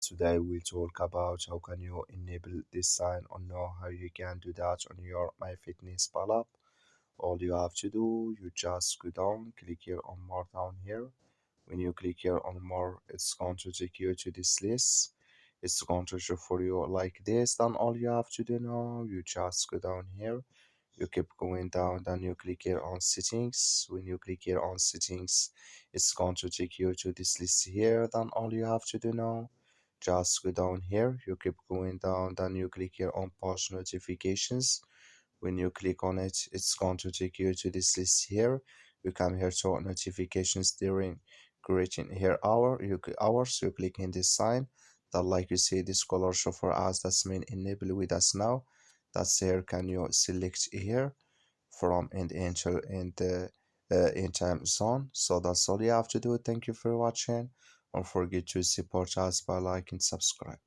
Today we'll talk about how can you enable this sign or know how you can do that on your MyFitnessPal app. All you have to do, you just go down, click here on more down here. When you click here on more, it's going to take you to this list. It's going to show for you like this. Then all you have to do now, you just go down here. You keep going down, then you click here on settings. When you click here on settings, it's going to take you to this list here. Then all you have to do now, just go down here. You keep going down, then you click here on push notifications. When you click on it, it's going to take you to this list here. You come here to notifications during creating here hours. You click in this sign that like you see this color show for us, that's mean enable with us now. That's here, can you select here from in the in time zone. So that's all you have to do. Thank you for watching. Don't forget to support us by liking, subscribe.